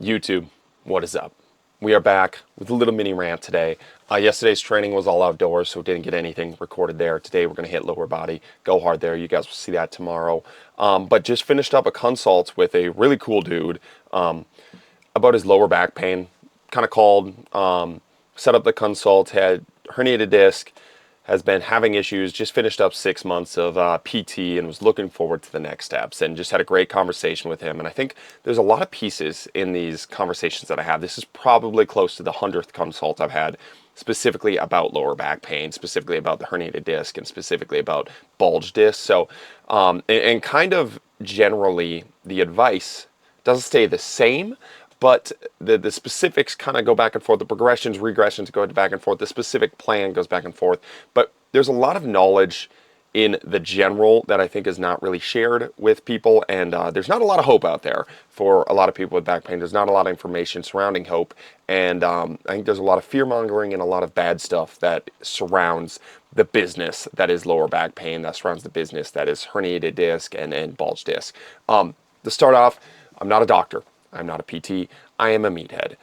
YouTube, what is up? We are back with a little mini rant today. Yesterday's training was all outdoors, so didn't get anything recorded there. Today we're going to hit lower body, go hard there. You guys will see that tomorrow. But just finished up a consult with a really cool dude about his lower back pain. Kind of called, set up the consult, had herniated disc, has been having issues, just finished up 6 months of PT and was looking forward to the next steps, and just had a great conversation with him. And I think there's a lot of pieces in these conversations that I have. This is probably close to the 100th consult I've had specifically about lower back pain, specifically about the herniated disc, and specifically about bulge disc. So, and kind of generally, the advice doesn't stay the same, but the specifics kind of go back and forth. The progressions, regressions go back and forth. The specific plan goes back and forth. But there's a lot of knowledge in the general that I think is not really shared with people. And there's not a lot of hope out there for a lot of people with back pain. There's not a lot of information surrounding hope. And I think there's a lot of fear mongering and a lot of bad stuff that surrounds the business that is lower back pain, that surrounds the business that is herniated disc and bulge disc. To start off, I'm not a doctor. I'm not a PT. I am a meathead.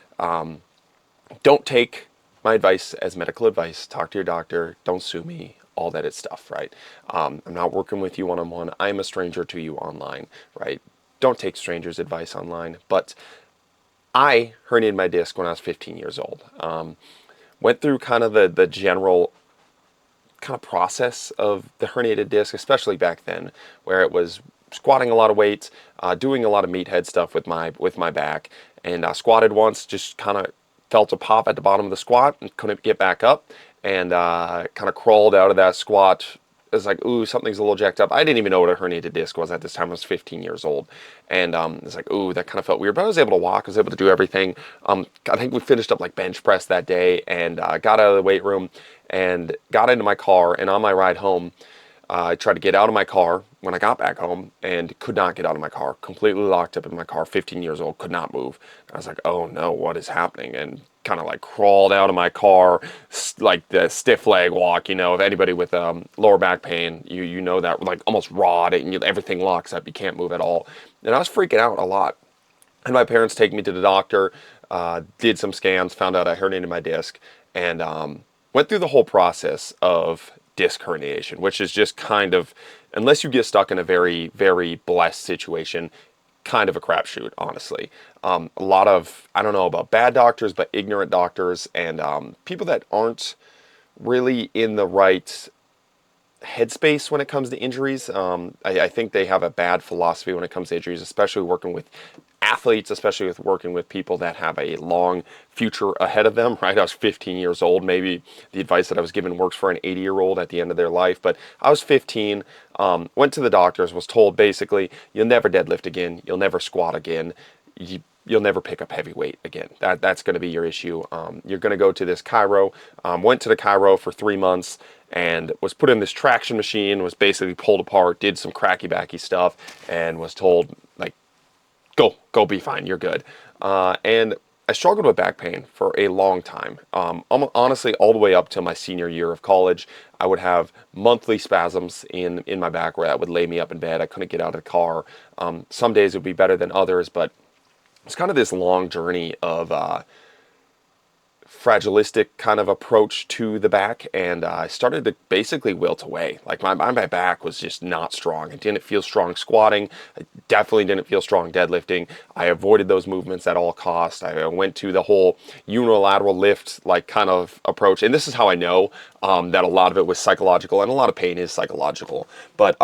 Don't take my advice as medical advice. Talk to your doctor. Don't sue me. All that stuff, right? I'm not working with you one-on-one. I'm a stranger to you online, right? Don't take strangers' advice online. But I herniated my disc when I was 15 years old. Went through kind of the general kind of process of the herniated disc, especially back then, where it was squatting a lot of weights, doing a lot of meathead stuff with my back, and squatted once, just kind of felt a pop at the bottom of the squat and couldn't get back up, and kind of crawled out of that squat. It was like, ooh, something's a little jacked up. I didn't even know what a herniated disc was at this time. I was 15 years old. And it's like, ooh, that kind of felt weird. But I was able to walk. I was able to do everything. I think we finished up like bench press that day, and got out of the weight room and got into my car. And on my ride home, I tried to get out of my car when I got back home and could not get out of my car. Completely locked up in my car, 15 years old, could not move. I was like, oh no, what is happening? And kind of like crawled out of my car, like the stiff leg walk. You know, if anybody with lower back pain, you know that, like almost rod, and everything locks up. You can't move at all. And I was freaking out a lot. And my parents take me to the doctor, did some scans, found out I herniated my disc, and went through the whole process of disc herniation, which is just kind of, unless you get stuck in a very, very blessed situation, kind of a crapshoot, honestly. A lot of, I don't know about bad doctors, but ignorant doctors and people that aren't really in the right headspace when it comes to injuries. I think they have a bad philosophy when it comes to injuries, especially working with athletes, especially with working with people that have a long future ahead of them, right? I was 15 years old. Maybe the advice that I was given works for an 80-year-old at the end of their life, but I was 15, went to the doctors, was told basically, you'll never deadlift again, you'll never squat again, you'll never pick up heavy weight again. That's going to be your issue. You're going to go to this chiro. Went to the chiro for 3 months and was put in this traction machine, was basically pulled apart, did some cracky-backy stuff, and was told, like, go be fine, you're good. And I struggled with back pain for a long time. Honestly, all the way up to my senior year of college, I would have monthly spasms in my back where that would lay me up in bed. I couldn't get out of the car. Some days it would be better than others, but it's kind of this long journey of fragilistic kind of approach to the back, and I started to basically wilt away. Like my back was just not strong. I didn't feel strong squatting. I definitely didn't feel strong deadlifting. I avoided those movements at all costs. I went to the whole unilateral lift like kind of approach, and this is how I know that a lot of it was psychological, and a lot of pain is psychological. But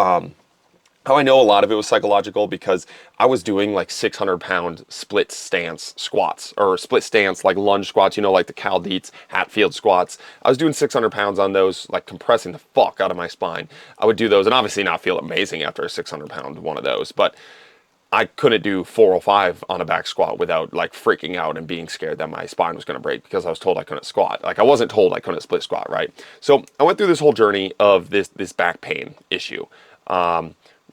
how I know a lot of it was psychological, because I was doing like 600-pound split stance squats, or split stance like lunge squats, you know, like the Cal Dietz Hatfield squats. I was doing 600 pounds on those, like compressing the fuck out of my spine. I would do those and obviously not feel amazing after a 600-pound one of those, but I couldn't do 405 on a back squat without like freaking out and being scared that my spine was going to break, because I was told I couldn't squat. Like I wasn't told I couldn't split squat, right? So I went through this whole journey of this back pain issue.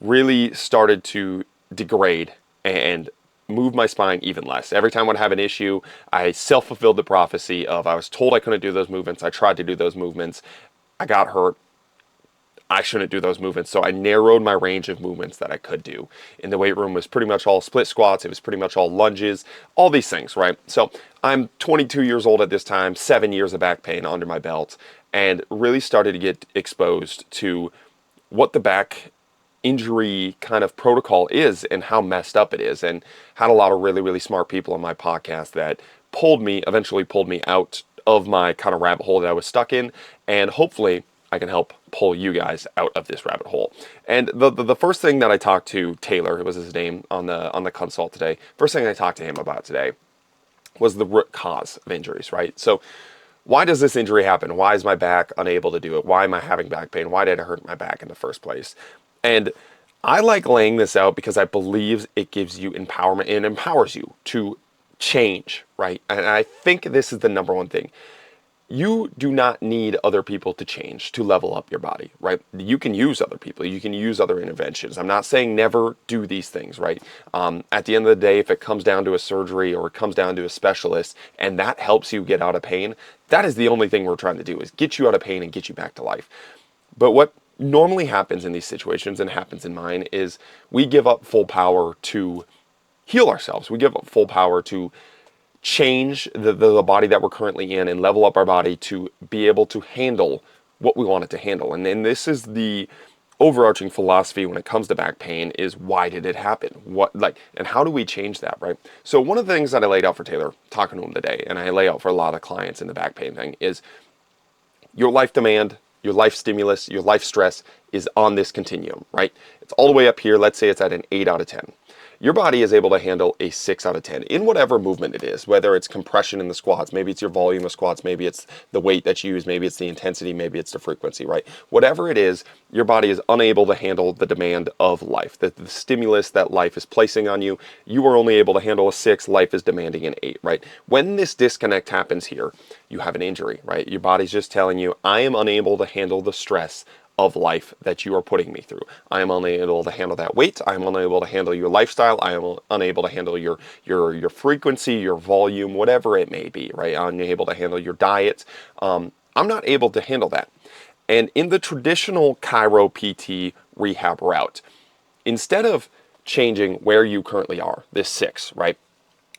Really started to degrade and move my spine even less. Every time I'd have an issue, I self-fulfilled the prophecy of I was told I couldn't do those movements. I tried to do those movements. I got hurt. I shouldn't do those movements. So I narrowed my range of movements that I could do. In the weight room was pretty much all split squats. It was pretty much all lunges, all these things, right? So I'm 22 years old at this time, 7 years of back pain under my belt, and really started to get exposed to what the back injury kind of protocol is and how messed up it is, and had a lot of really, really smart people on my podcast that eventually pulled me out of my kind of rabbit hole that I was stuck in, and hopefully I can help pull you guys out of this rabbit hole. And the first thing that I talked to Taylor, it was his name on the consult today, first thing I talked to him about today was the root cause of injuries, right? So why does this injury happen? Why is my back unable to do it? Why am I having back pain? Why did I hurt my back in the first place? And I like laying this out because I believe it gives you empowerment and empowers you to change, right? And I think this is the number one thing. You do not need other people to change to level up your body, right? You can use other people. You can use other interventions. I'm not saying never do these things, right? At the end of the day, if it comes down to a surgery or it comes down to a specialist and that helps you get out of pain, that is the only thing we're trying to do, is get you out of pain and get you back to life. But what normally happens in these situations, and happens in mine, is we give up full power to heal ourselves. We give up full power to change the body that we're currently in and level up our body to be able to handle what we want it to handle. And this is the overarching philosophy when it comes to back pain, is why did it happen? And how do we change that, right? So one of the things that I laid out for Taylor, talking to him today, and I lay out for a lot of clients in the back pain thing, is your life demand, your life stimulus, your life stress is on this continuum, right? It's all the way up here. Let's say it's at an 8 out of 10. Your body is able to handle a 6 out of 10 in whatever movement it is, whether it's compression in the squats, maybe it's your volume of squats, maybe it's the weight that you use, maybe it's the intensity, maybe it's the frequency, right? Whatever it is, your body is unable to handle the demand of life. The stimulus that life is placing on you, you are only able to handle a 6, life is demanding an 8, right? When this disconnect happens here, you have an injury, right? Your body's just telling you, I am unable to handle the stress of life that you are putting me through. I am unable to handle that weight. I am unable to handle your lifestyle. I am unable to handle your frequency, your volume, whatever it may be, right? I'm unable to handle your diet. I'm not able to handle that. And in the traditional chiro PT rehab route, instead of changing where you currently are, this 6, right?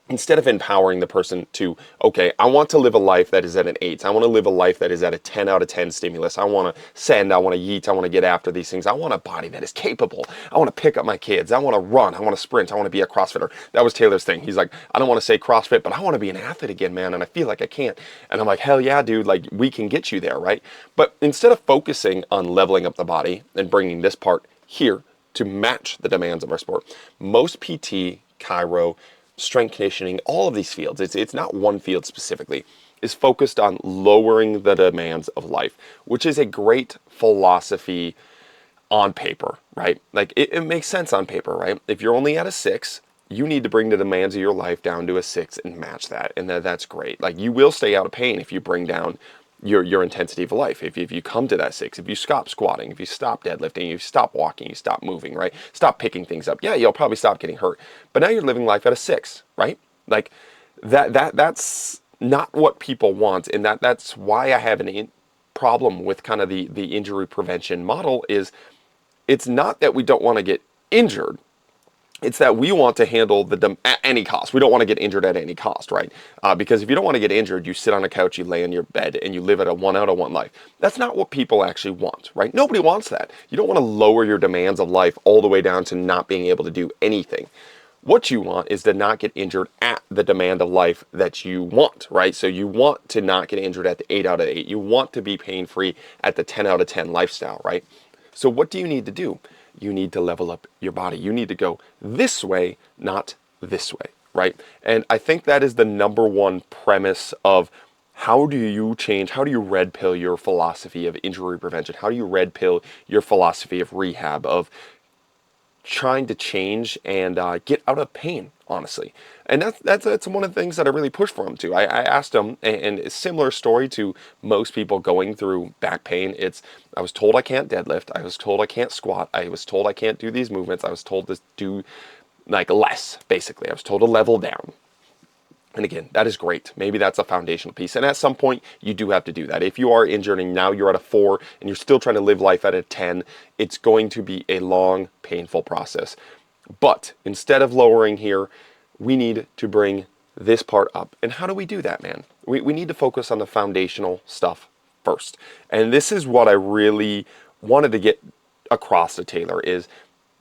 Instead of empowering the person to, okay, I want to live a life that is at an 8. I want to live a life that is at a 10 out of 10 stimulus. I want to send, I want to yeet, I want to get after these things. I want a body that is capable. I want to pick up my kids. I want to run. I want to sprint. I want to be a CrossFitter. That was Taylor's thing. He's like, I don't want to say CrossFit, but I want to be an athlete again, man, and I feel like I can't. And I'm like, hell yeah, dude, like we can get you there, right? But instead of focusing on leveling up the body and bringing this part here to match the demands of our sport, most PT, chiro, strength conditioning, all of these fields, it's not one field specifically, is focused on lowering the demands of life, which is a great philosophy on paper, right? Like it makes sense on paper, right? If you're only at a 6, you need to bring the demands of your life down to a 6 and match that. And that's great. Like you will stay out of pain if you bring down your intensity of life. If you come to that 6, if you stop squatting, if you stop deadlifting, you stop walking, you stop moving, right? Stop picking things up. Yeah, you'll probably stop getting hurt. But now you're living life at a 6, right? Like that's not what people want. And that's why I have a problem with kind of the injury prevention model. Is it's not that we don't want to get injured. It's that we want to handle at any cost. We don't want to get injured at any cost, right? Because if you don't want to get injured, you sit on a couch, you lay in your bed, and you live at a 1 out of 1 life. That's not what people actually want, right? Nobody wants that. You don't want to lower your demands of life all the way down to not being able to do anything. What you want is to not get injured at the demand of life that you want, right? So you want to not get injured at the 8 out of 8. You want to be pain-free at the 10 out of 10 lifestyle, right? So what do you need to do? You need to level up your body. You need to go this way, not this way, right? And I think that is the number one premise of how do you change, how do you red pill your philosophy of injury prevention? How do you red pill your philosophy of rehab, of trying to change and get out of pain, honestly? And that's one of the things that I really push for him to. I asked him, and a similar story to most people going through back pain. I was told I can't deadlift. I was told I can't squat. I was told I can't do these movements. I was told to do like less, basically. I was told to level down. And again, that is great. Maybe that's a foundational piece. And at some point, you do have to do that. If you are injured and now you're at a 4 and you're still trying to live life at a 10, it's going to be a long, painful process. But instead of lowering here, we need to bring this part up. And how do we do that, man? We need to focus on the foundational stuff first. And this is what I really wanted to get across to Taylor is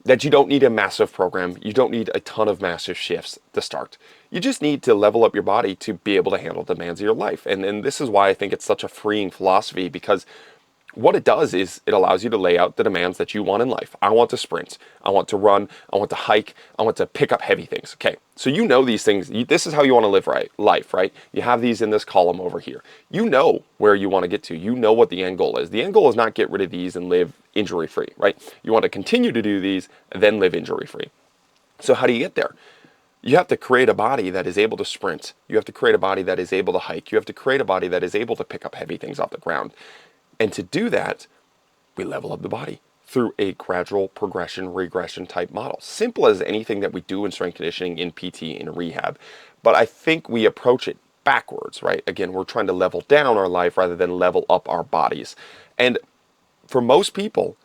that you don't need a massive program. You don't need a ton of massive shifts to start. You just need to level up your body to be able to handle the demands of your life. And this is why I think it's such a freeing philosophy, because what it does is it allows you to lay out the demands that you want in life. I want to sprint. I want to run. I want to hike. I want to pick up heavy things. Okay, so you know these things. This is how you want to live life, right? You have these in this column over here. You know where you want to get to. You know what the end goal is. The end goal is not get rid of these and live injury-free, right? You want to continue to do these and then live injury-free. So how do you get there? You have to create a body that is able to sprint. You have to create a body that is able to hike. You have to create a body that is able to pick up heavy things off the ground. And to do that, we level up the body through a gradual progression, regression type model. Simple as anything that we do in strength conditioning, in PT, in rehab. But I think we approach it backwards, right? Again, we're trying to level down our life rather than level up our bodies. And for most people,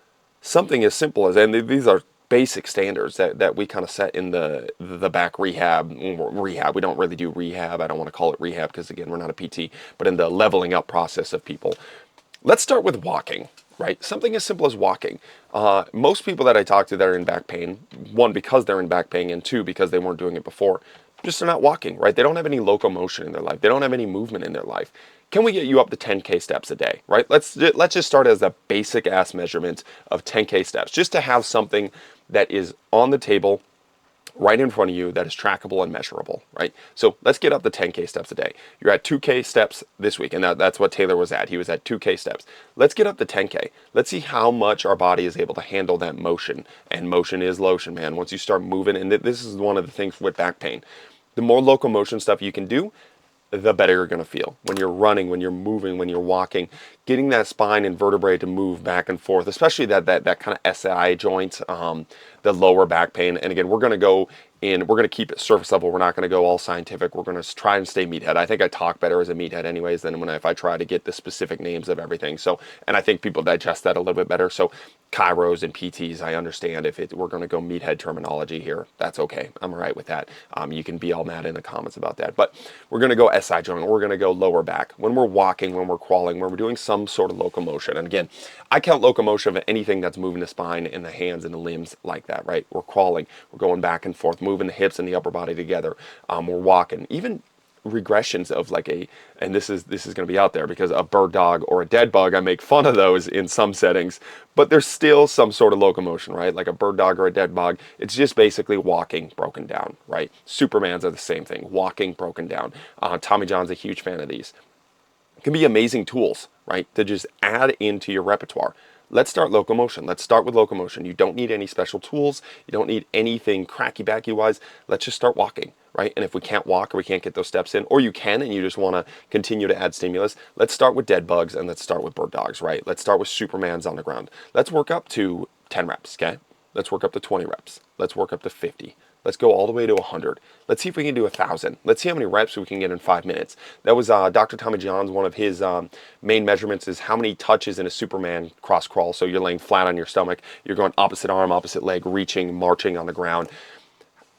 something as simple as, and these are basic standards that we kind of set in the back rehab. We don't really do rehab. I don't want to call it rehab because, again, we're not a PT, but in the leveling up process of people. Let's start with walking, right? Something as simple as walking. Most people that I talk to that are in back pain, one, because they're in back pain, and two, because they weren't doing it before, just are not walking, right? They don't have any locomotion in their life. They don't have any movement in their life. Can we get you up to 10K steps a day, right? Let's just start as a basic ass measurement of 10K steps, just to have something that is on the table right in front of you that is trackable and measurable, right? So let's get up to 10K steps a day. You're at 2K steps this week, and that's what Taylor was at. He was at 2K steps. Let's get up to 10K. Let's see how much our body is able to handle that motion. And motion is lotion, man. Once you start moving, and this is one of the things with back pain, the more locomotion stuff you can do, the better you're going to feel. When you're running, when you're moving, when you're walking, getting that spine and vertebrae to move back and forth, especially that kind of SI joint, the lower back pain. And again, we're going to keep it surface level. We're not going to go all scientific. We're going to try and stay meathead. I think I talk better as a meathead anyways than if I try to get the specific names of everything. So, and I think people digest that a little bit better. So chiros and PTs, I understand if we're going to go meathead terminology here, that's okay. I'm all right with that. You can be all mad in the comments about that. But we're going to go SI joint. We're going to go lower back. When we're walking, when we're crawling, when we're doing some sort of locomotion. And again, I count locomotion of anything that's moving the spine and the hands and the limbs like that, right? We're crawling. We're going back and forth, moving the hips and the upper body together. We're walking. Even regressions of and this is going to be out there because a bird dog or a dead bug, I make fun of those in some settings, but there's still some sort of locomotion, right? Like a bird dog or a dead bug, it's just basically walking broken down, right? Supermans are the same thing, walking broken down. Tommy John's a huge fan of these. It can be amazing tools, right, to just add into your repertoire. Let's start locomotion. Let's start with locomotion. You don't need any special tools. You don't need anything cracky-backy wise. Let's just start walking, right? And if we can't walk or we can't get those steps in, or you can and you just want to continue to add stimulus, let's start with dead bugs and let's start with bird dogs, right? Let's start with Supermans on the ground. Let's work up to 10 reps, okay? Let's work up to 20 reps. Let's work up to 50. Let's go all the way to 100. Let's see if we can do 1,000. Let's see how many reps we can get in 5 minutes. That was Dr. Tommy John's, one of his main measurements is how many touches in a Superman cross crawl. So you're laying flat on your stomach. You're going opposite arm, opposite leg, reaching, marching on the ground.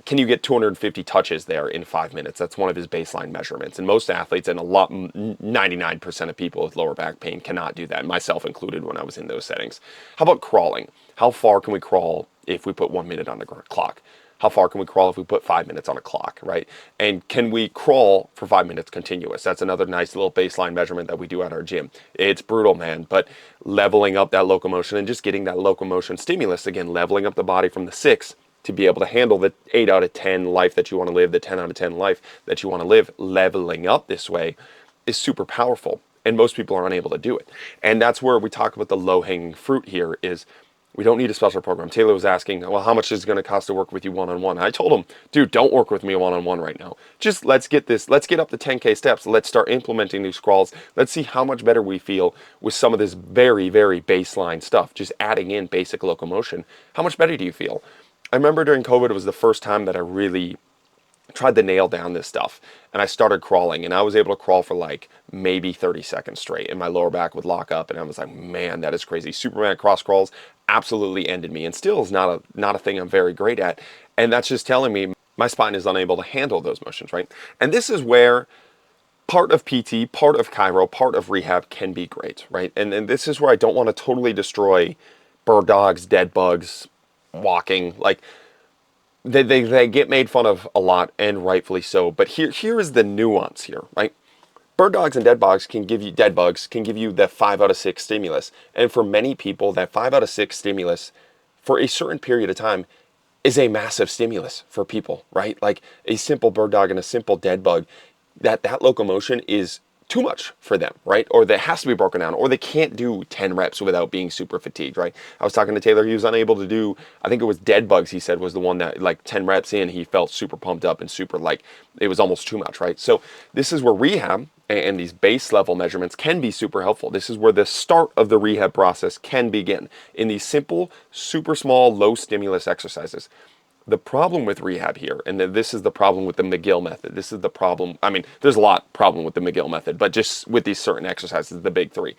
Can you get 250 touches there in 5 minutes? That's one of his baseline measurements. And most athletes and 99% of people with lower back pain cannot do that, myself included when I was in those settings. How about crawling? How far can we crawl if we put 1 minute on the clock? How far can we crawl if we put 5 minutes on a clock, right? And can we crawl for 5 minutes continuous? That's another nice little baseline measurement that we do at our gym. It's brutal, man, but leveling up that locomotion and just getting that locomotion stimulus, again, leveling up the body from the 6 to be able to handle the 8 out of 10 life that you want to live, the 10 out of 10 life that you want to live, leveling up this way is super powerful. And most people are unable to do it. And that's where we talk about the low-hanging fruit here is we don't need a special program. Taylor was asking, well, how much is it going to cost to work with you one-on-one? I told him, dude, don't work with me one-on-one right now. Just let's get up to 10K steps. Let's start implementing these crawls. Let's see how much better we feel with some of this very, very baseline stuff, just adding in basic locomotion. How much better do you feel? I remember during COVID, it was the first time that I really tried to nail down this stuff, and I started crawling, and I was able to crawl for like maybe 30 seconds straight, and my lower back would lock up, and I was like, man, that is crazy. Superman cross crawls absolutely ended me, and still is not a thing I'm very great at, and that's just telling me my spine is unable to handle those motions, right? And this is where part of PT, part of chiro, part of rehab can be great, right? And this is where I don't want to totally destroy bird dogs, dead bugs, walking. Like they get made fun of a lot, and rightfully so. But here is the nuance here, right? Bird dogs and dead bugs can give you that 5 out of 6 stimulus. And for many people, that 5 out of 6 stimulus for a certain period of time is a massive stimulus for people, right? Like a simple bird dog and a simple dead bug, that locomotion is too much for them, right? Or that has to be broken down, or they can't do 10 reps without being super fatigued, right? I was talking to Taylor, he was unable to do, I think it was dead bugs, he said, was the one that like 10 reps in, he felt super pumped up and super like, it was almost too much, right? So this is where rehab and these base level measurements can be super helpful. This is where the start of the rehab process can begin in these simple, super small, low stimulus exercises. The problem with rehab here, and this is the problem with the McGill method. This is the problem. I mean, there's a lot problem with the McGill method, but just with these certain exercises, the big three,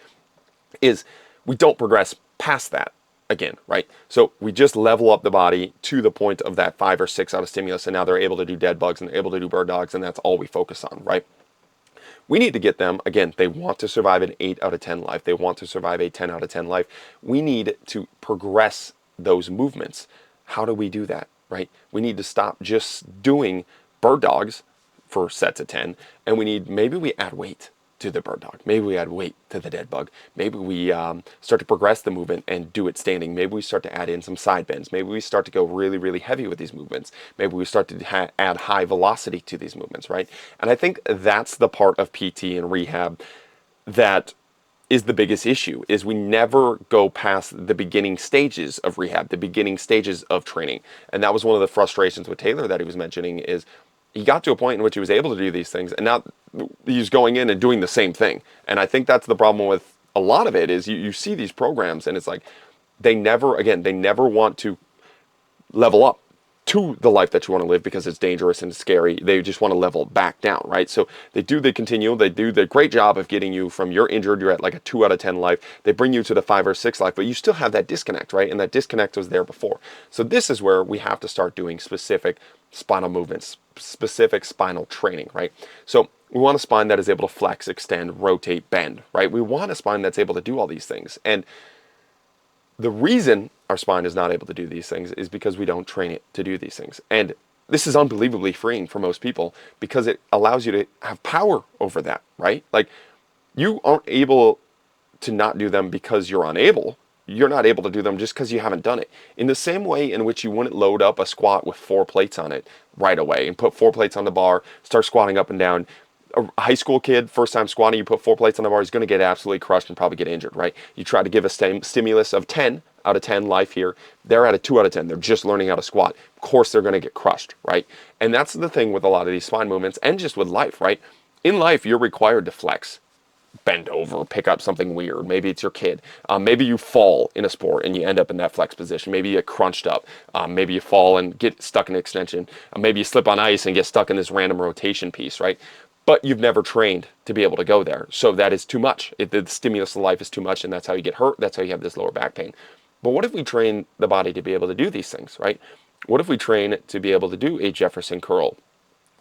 is we don't progress past that again, right? So we just level up the body to the point of that 5 or 6 out of stimulus, and now they're able to do dead bugs and they're able to do bird dogs, and that's all we focus on, right? We need to get them, again, they want to survive an 8 out of 10 life. They want to survive a 10 out of 10 life. We need to progress those movements. How do we do that, right? We need to stop just doing bird dogs for sets of 10, and maybe we add weight to the bird dog. Maybe we add weight to the dead bug. Maybe we start to progress the movement and do it standing. Maybe we start to add in some side bends. Maybe we start to go really, really heavy with these movements. Maybe we start to add high velocity to these movements, right? And I think that's the part of PT and rehab that is the biggest issue, is we never go past the beginning stages of rehab, the beginning stages of training. And that was one of the frustrations with Taylor that he was mentioning, is he got to a point in which he was able to do these things, and now he's going in and doing the same thing. And I think that's the problem with a lot of it, is you see these programs and it's like they never want to level up to the life that you want to live because it's dangerous and scary. They just want to level back down, right? So they do the great job of getting you from you're injured, you're at like a 2 out of 10 life. They bring you to the 5 or 6 life, but you still have that disconnect, right? And that disconnect was there before. So this is where we have to start doing specific spinal movements, specific spinal training, right? So we want a spine that is able to flex, extend, rotate, bend, right? We want a spine that's able to do all these things. And the reason our spine is not able to do these things is because we don't train it to do these things. And this is unbelievably freeing for most people because it allows you to have power over that, right? Like you aren't able to not do them because you're unable. You're not able to do them just because you haven't done it. In the same way in which you wouldn't load up a squat with 4 plates on it right away and put 4 plates on the bar, start squatting up and down. A high school kid, first time squatting, you put 4 plates on the bar, he's going to get absolutely crushed and probably get injured, right? You try to give a stimulus of 10 out of 10 life here. They're at a 2 out of 10. They're just learning how to squat. Of course, they're going to get crushed, right? And that's the thing with a lot of these spine movements and just with life, right? In life, you're required to flex, bend over, pick up something weird. Maybe it's your kid. Maybe you fall in a sport and you end up in that flex position. Maybe you get crunched up. Maybe you fall and get stuck in an extension. Maybe you slip on ice and get stuck in this random rotation piece, right? But you've never trained to be able to go there. So that is too much. The stimulus of life is too much, and that's how you get hurt. That's how you have this lower back pain. But what if we train the body to be able to do these things, right? What if we train to be able to do a Jefferson curl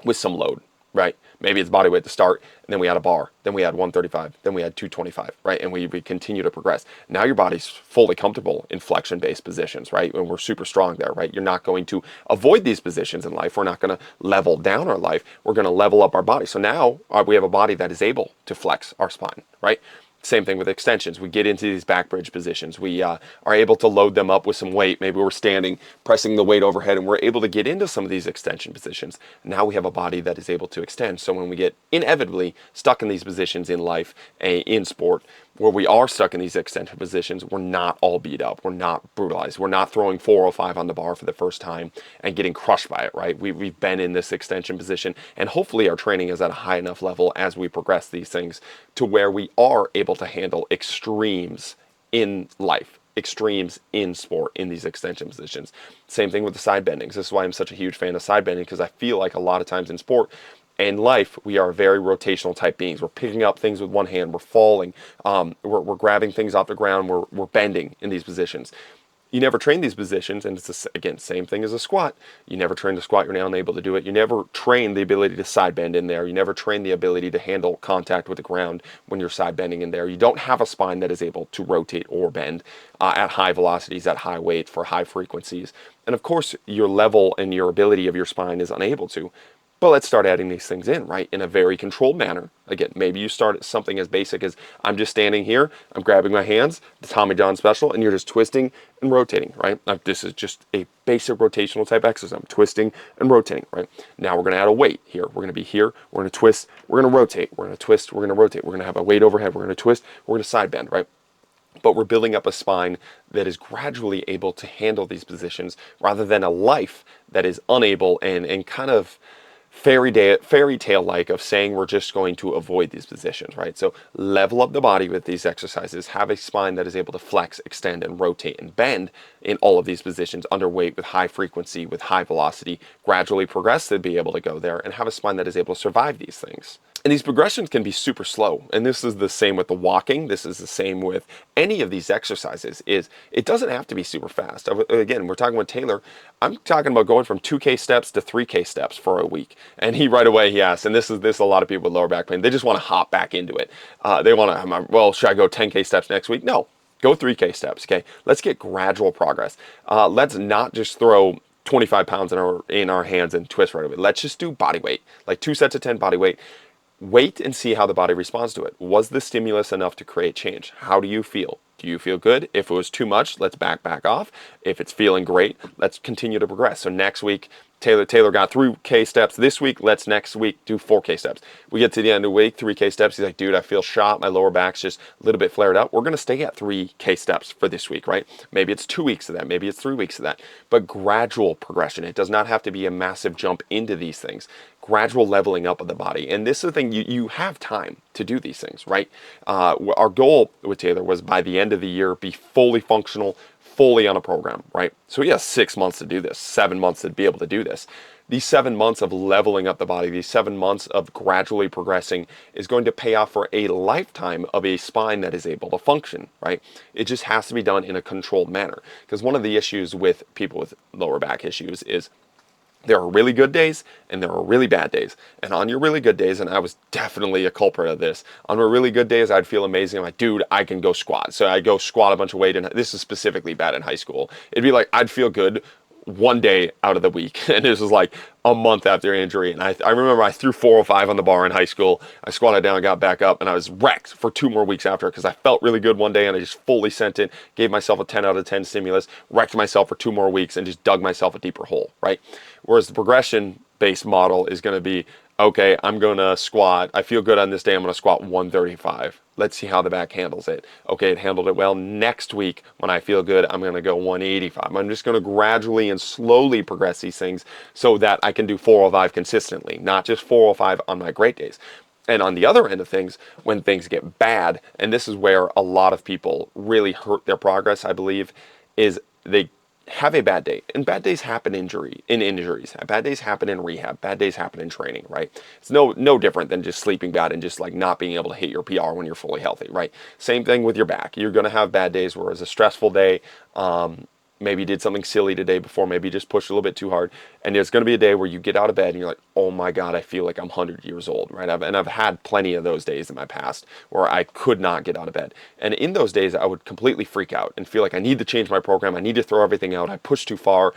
with some load, right? Maybe it's body weight to start, and then we add a bar, then we add 135, then we add 225, right? And we continue to progress. Now your body's fully comfortable in flexion-based positions, right? And we're super strong there, right? You're not going to avoid these positions in life. We're not going to level down our life. We're going to level up our body. So now we have a body that is able to flex our spine, right? Same thing with extensions. We get into these back bridge positions. We are able to load them up with some weight. Maybe we're standing, pressing the weight overhead, and we're able to get into some of these extension positions. Now we have a body that is able to extend. So when we get inevitably stuck in these positions in life, in sport, where we are stuck in these extension positions, we're not all beat up. We're not brutalized. We're not throwing 405 on the bar for the first time and getting crushed by it, right? We've been in this extension position, and hopefully our training is at a high enough level as we progress these things to where we are able to handle extremes in life. extremes in sport in these extension positions. Same thing with the side bendings. This is why I'm such a huge fan of side bending, because I feel like a lot of times in sport and life, we are very rotational type beings. We're picking up things with one hand, we're falling, we're grabbing things off the ground, we're bending in these positions. You never train these positions, and it's again same thing as a squat. You never train to squat, you're now unable to do it. You never train the ability to side bend in there. You never train the ability to handle contact with the ground when you're side bending in there. You don't have a spine that is able to rotate or bend at high velocities, at high weight, for high frequencies. And of course, your level and your ability of your spine is unable to. But let's start adding these things in, right, in a very controlled manner. Again, maybe you start at something as basic as I'm just standing here, I'm grabbing my hands, the Tommy John special, and you're just twisting and rotating, right? Now, this is just a basic rotational type exercise. I'm twisting and rotating, right? Now we're going to add a weight here. We're going to be here, we're going to twist, we're going to rotate, we're going to twist, we're going to rotate. We're going to have a weight overhead, we're going to twist, we're going to side bend, right? But we're building up a spine that is gradually able to handle these positions rather than a life that is unable and kind of fairy tale like of saying we're just going to avoid these positions, right? So level up the body with these exercises, have a spine that is able to flex, extend, and rotate and bend in all of these positions under weight with high frequency, with high velocity, gradually progress to be able to go there, and have a spine that is able to survive these things. And these progressions can be super slow. And this is the same with the walking. This is the same with any of these exercises. Is it doesn't have to be super fast. Again, we're talking with Taylor. I'm talking about going from 2K steps to 3K steps for a week. And he right away, he asked, and this is a lot of people with lower back pain. They just want to hop back into it. They want to, well, should I go 10K steps next week? No, go 3K steps, okay? Let's get gradual progress. Let's not just throw 25 pounds in our hands and twist right away. Let's just do body weight, like 2 sets of 10 body weight. Wait and see how the body responds to it. Was the stimulus enough to create change? How do you feel? Do you feel good? If it was too much, let's back off. If it's feeling great, let's continue to progress. So next week, Taylor got 3K steps this week. Let's next week do 4K steps. We get to the end of the week, 3K steps. He's like, dude, I feel shot. My lower back's just a little bit flared up. We're going to stay at 3K steps for this week, right? Maybe it's 2 weeks of that. Maybe it's 3 weeks of that. But gradual progression. It does not have to be a massive jump into these things. Gradual leveling up of the body. And this is the thing, you have time to do these things, right? Our goal with Taylor was by the end of the year, be fully functional, fully on a program, right? So he has 6 months to do this, 7 months to be able to do this. These 7 months of leveling up the body, these 7 months of gradually progressing is going to pay off for a lifetime of a spine that is able to function, right? It just has to be done in a controlled manner. Because one of the issues with people with lower back issues is there are really good days and there are really bad days. And on your really good days, and I was definitely a culprit of this, on my really good days, I'd feel amazing. I'm like, dude, I can go squat. So I go squat a bunch of weight, and this is specifically bad in high school. It'd be like, I'd feel good one day out of the week. And this was like a month after injury. And I remember I threw 405 on the bar in high school. I squatted down, got back up, and I was wrecked for 2 more weeks after because I felt really good one day and I just fully sent it, gave myself a 10 out of 10 stimulus, wrecked myself for 2 more weeks and just dug myself a deeper hole, right? Whereas the progression-based model is going to be, okay, I'm going to squat. I feel good on this day. I'm going to squat 135. Let's see how the back handles it. Okay, it handled it well. Next week, when I feel good, I'm going to go 185. I'm just going to gradually and slowly progress these things so that I can do 405 consistently, not just 405 on my great days. And on the other end of things, when things get bad, and this is where a lot of people really hurt their progress, I believe, is they have a bad day. And bad days happen in injuries. Bad days happen in rehab. Bad days happen in training, right? It's no different than just sleeping bad and just like not being able to hit your PR when you're fully healthy, right? Same thing with your back. You're going to have bad days where it's a stressful day. Maybe you did something silly the day before, maybe you just pushed a little bit too hard. And there's going to be a day where you get out of bed and you're like, oh my God, I feel like I'm 100 years old, right? I've had plenty of those days in my past where I could not get out of bed. And in those days, I would completely freak out and feel like I need to change my program. I need to throw everything out. I pushed too far.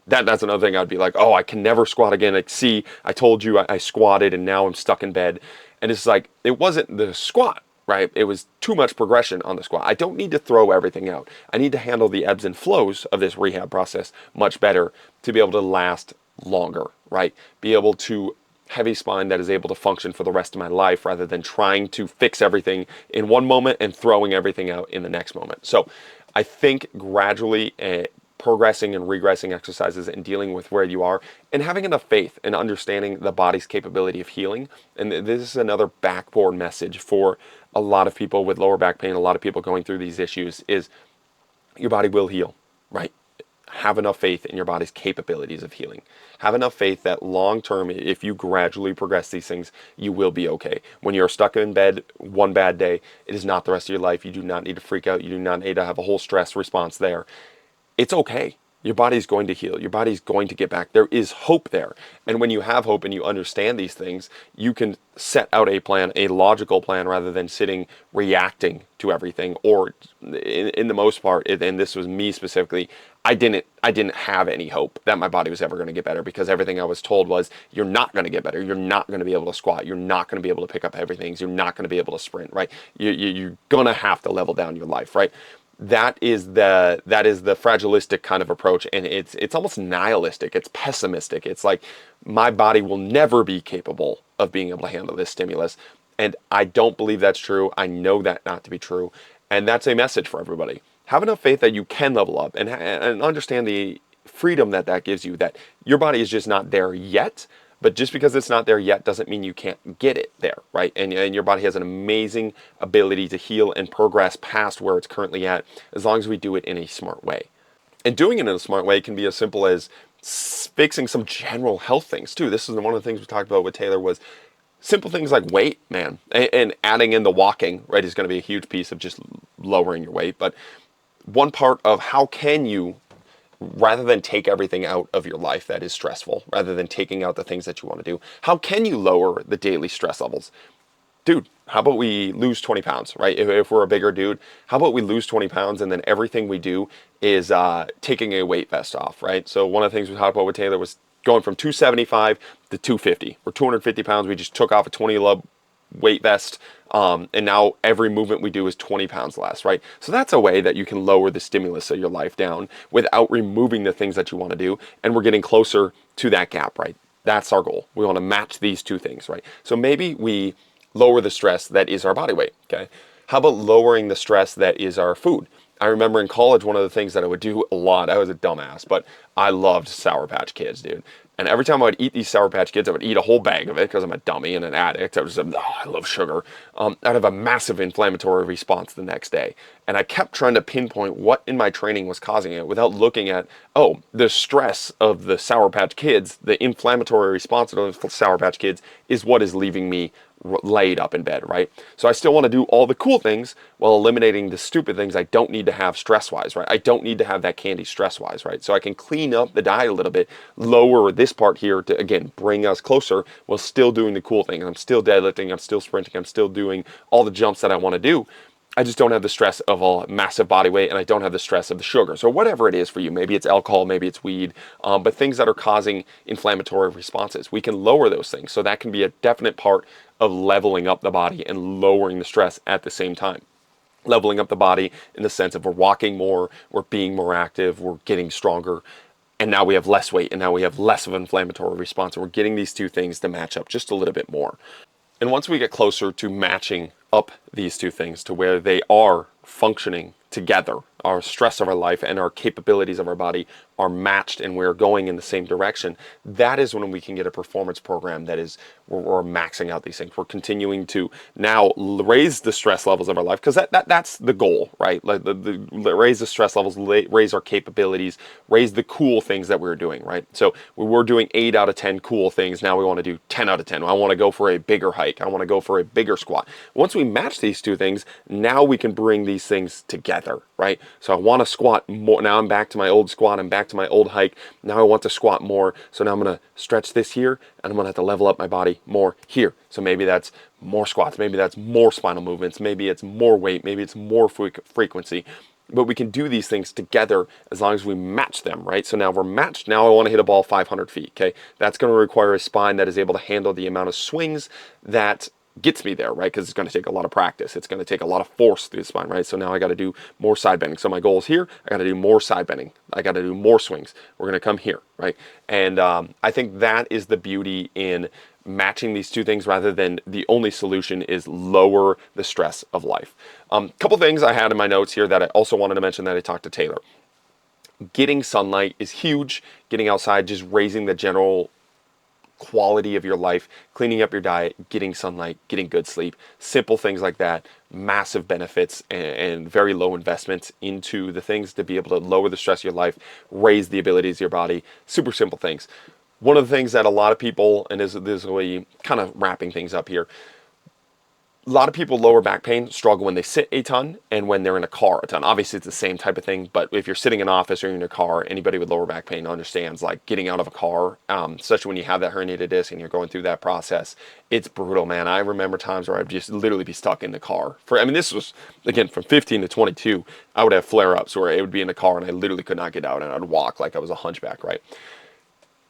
That's another thing. I'd be like, oh, I can never squat again. Like, see, I told you I squatted and now I'm stuck in bed. And it's like, it wasn't the squat. Right? It was too much progression on the squat. I don't need to throw everything out. I need to handle the ebbs and flows of this rehab process much better to be able to last longer, right? Be able to have a spine that is able to function for the rest of my life rather than trying to fix everything in one moment and throwing everything out in the next moment. So I think gradually progressing and regressing exercises and dealing with where you are and having enough faith and understanding the body's capability of healing. And this is another backboard message for a lot of people with lower back pain, a lot of people going through these issues is your body will heal, right? Have enough faith in your body's capabilities of healing. Have enough faith that long term, if you gradually progress these things, you will be okay. When you're stuck in bed one bad day, it is not the rest of your life. You do not need to freak out. You do not need to have a whole stress response there. It's okay. Your body's going to heal. Your body's going to get back. There is hope there. And when you have hope and you understand these things, you can set out a plan, a logical plan, rather than sitting reacting to everything. Or in the most part, and this was me specifically, I didn't have any hope that my body was ever going to get better, because everything I was told was, you're not going to get better. You're not going to be able to squat. You're not going to be able to pick up heavy things. You're not going to be able to sprint, right? You're going to have to level down your life, right? That is the fragilistic kind of approach, and it's almost nihilistic. It's pessimistic. It's like, my body will never be capable of being able to handle this stimulus, and I don't believe that's true. I know that not to be true, and that's a message for everybody. Have enough faith that you can level up, and understand the freedom that that gives you, that your body is just not there yet. But just because it's not there yet doesn't mean you can't get it there, right? And your body has an amazing ability to heal and progress past where it's currently at, as long as we do it in a smart way. And doing it in a smart way can be as simple as fixing some general health things too. This is one of the things we talked about with Taylor, was simple things like weight, man. And adding in the walking, right, is going to be a huge piece of just lowering your weight. But one part of how can you, rather than take everything out of your life that is stressful, rather than taking out the things that you want to do, how can you lower the daily stress levels? Dude, how about we lose 20 pounds, right? If we're a bigger dude, how about we lose 20 pounds, and then everything we do is taking a weight vest off, right? So one of the things we talked about with Taylor was going from 275 to 250. We're 250 pounds. We just took off a 20 lub weight vest, and now every movement we do is 20 pounds less, right? So that's a way that you can lower the stimulus of your life down without removing the things that you want to do, and we're getting closer to that gap, right? That's our goal. We want to match these two things, right? So maybe we lower the stress that is our body weight, okay? How about lowering the stress that is our food? I remember in college, one of the things that I would do a lot, I was a dumbass, but I loved Sour Patch Kids, dude. And every time I would eat these Sour Patch Kids, I would eat a whole bag of it, because I'm a dummy and an addict. I love sugar. I'd have a massive inflammatory response the next day. And I kept trying to pinpoint what in my training was causing it, without looking at, oh, the stress of the Sour Patch Kids, the inflammatory response of the Sour Patch Kids is what is leaving me laid up in bed, right? So I still want to do all the cool things while eliminating the stupid things I don't need to have stress-wise, right? I don't need to have that candy stress-wise, right? So I can clean up the diet a little bit, lower this part here to, again, bring us closer while still doing the cool things. I'm still deadlifting, I'm still sprinting, I'm still doing all the jumps that I want to do. I just don't have the stress of a massive body weight, and I don't have the stress of the sugar. So whatever it is for you, maybe it's alcohol, maybe it's weed, but things that are causing inflammatory responses, we can lower those things. So that can be a definite part of leveling up the body and lowering the stress at the same time. Leveling up the body in the sense of we're walking more, we're being more active, we're getting stronger, and now we have less weight, and now we have less of an inflammatory response, and we're getting these two things to match up just a little bit more. And once we get closer to matching up these two things to where they are functioning together, our stress of our life and our capabilities of our body are matched, and we're going in the same direction, that is when we can get a performance program that is, we're maxing out these things. We're continuing to now raise the stress levels of our life, because that's the goal, right? Like raise the stress levels, raise our capabilities, raise the cool things that we're doing, right? So we were doing 8 out of 10 cool things. Now we want to do 10 out of 10. I want to go for a bigger hike. I want to go for a bigger squat. Once we match these two things, now we can bring these things together, right? So I want to squat more. Now I'm back to my old squat. I'm back to my old hike. Now I want to squat more. So now I'm going to stretch this here, and I'm going to have to level up my body more here. So maybe that's more squats. Maybe that's more spinal movements. Maybe it's more weight. Maybe it's more frequency. But we can do these things together as long as we match them, right? So now we're matched. Now I want to hit a ball 500 feet, okay? That's going to require a spine that is able to handle the amount of swings that gets me there, right? Because it's going to take a lot of practice. It's going to take a lot of force through the spine, right? So now I got to do more side bending. So my goal is here. I got to do more side bending. I got to do more swings. We're going to come here, right? And I think that is the beauty in matching these two things, rather than the only solution is lower the stress of life. Couple things I had in my notes here that I also wanted to mention that I talked to Taylor. Getting sunlight is huge. Getting outside, just raising the general quality of your life, cleaning up your diet, getting sunlight, getting good sleep, simple things like that, massive benefits and very low investments into the things to be able to lower the stress of your life, raise the abilities of your body, super simple things. One of the things that a lot of people, and this is really kind of wrapping things up here, a lot of people lower back pain struggle when they sit a ton and when they're in a car a ton. Obviously, it's the same type of thing, but if you're sitting in an office or in a car, anybody with lower back pain understands like getting out of a car, especially when you have that herniated disc and you're going through that process. It's brutal, man. I remember times where I'd just literally be stuck in the car. This was, again, from 15 to 22, I would have flare-ups where it would be in the car and I literally could not get out and I'd walk like I was a hunchback, right?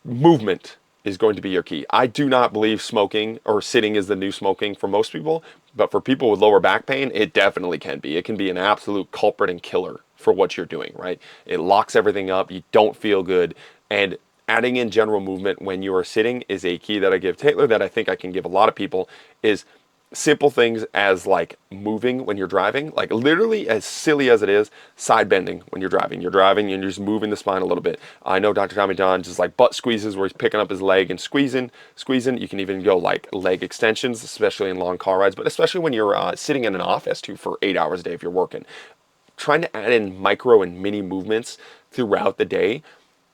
Movement is going to be your key. I do not believe smoking or sitting is the new smoking for most people, but for people with lower back pain, it definitely can be. It can be an absolute culprit and killer for what you're doing, right? It locks everything up. You don't feel good. And adding in general movement when you are sitting is a key that I give Taylor that I think I can give a lot of people is simple things as like moving when you're driving, like literally as silly as it is, side bending when you're driving. You're driving and you're just moving the spine a little bit. I know Dr. Tommy John just like butt squeezes where he's picking up his leg and squeezing. You can even go like leg extensions, especially in long car rides, but especially when you're sitting in an office too for 8 hours a day if you're working. Trying to add in micro and mini movements throughout the day,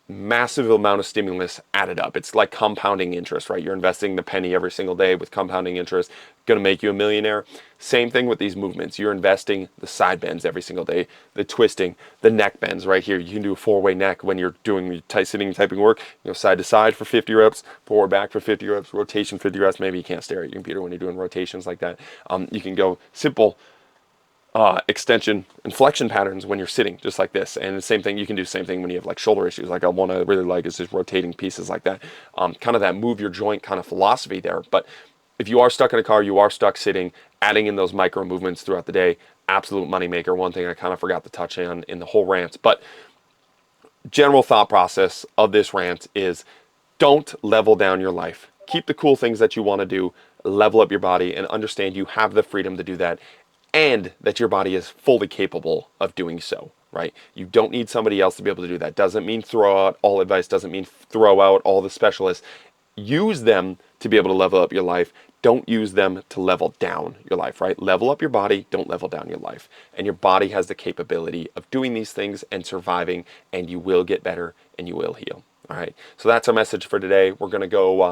massive amount of stimulus added up. It's like compounding interest, right? You're investing the penny every single day with compounding interest, going to make you a millionaire. Same thing with these movements. You're investing the side bends every single day, the twisting, the neck bends right here. You can do a four-way neck when you're doing sitting and typing work, side to side for 50 reps, forward back for 50 reps, rotation 50 reps. Maybe you can't stare at your computer when you're doing rotations like that. You can go simple extension and flexion patterns when you're sitting just like this, and the same thing you can do the same thing when you have like shoulder issues. Like I want to really like is just rotating pieces like that, kind of that move your joint kind of philosophy there. But if you are stuck in a car, you are stuck sitting, adding in those micro movements throughout the day, absolute moneymaker. One thing I kind of forgot to touch on in the whole rant, but general thought process of this rant is don't level down your life. Keep the cool things that you want to do, level up your body, and understand you have the freedom to do that and that your body is fully capable of doing so, right? You don't need somebody else to be able to do that. Doesn't mean throw out all advice, doesn't mean throw out all the specialists. Use them to be able to level up your life. Don't use them to level down your life, right? Level up your body, don't level down your life. And your body has the capability of doing these things and surviving, and you will get better and you will heal. All right, so that's our message for today. We're going to go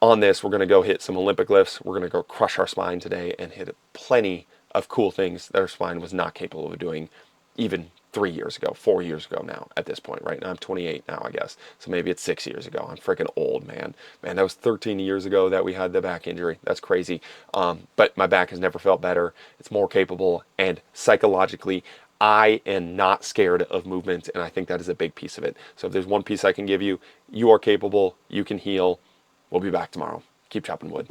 on this, we're going to go hit some Olympic lifts. We're going to go crush our spine today and hit plenty of cool things that our spine was not capable of doing even 3 years ago, 4 years ago now at this point, right? Now I'm 28 now, I guess. So maybe it's 6 years ago. I'm freaking old, man. Man, that was 13 years ago that we had the back injury. That's crazy. But my back has never felt better. It's more capable. And psychologically, I am not scared of movement. And I think that is a big piece of it. So if there's one piece I can give you, you are capable. You can heal. We'll be back tomorrow. Keep chopping wood.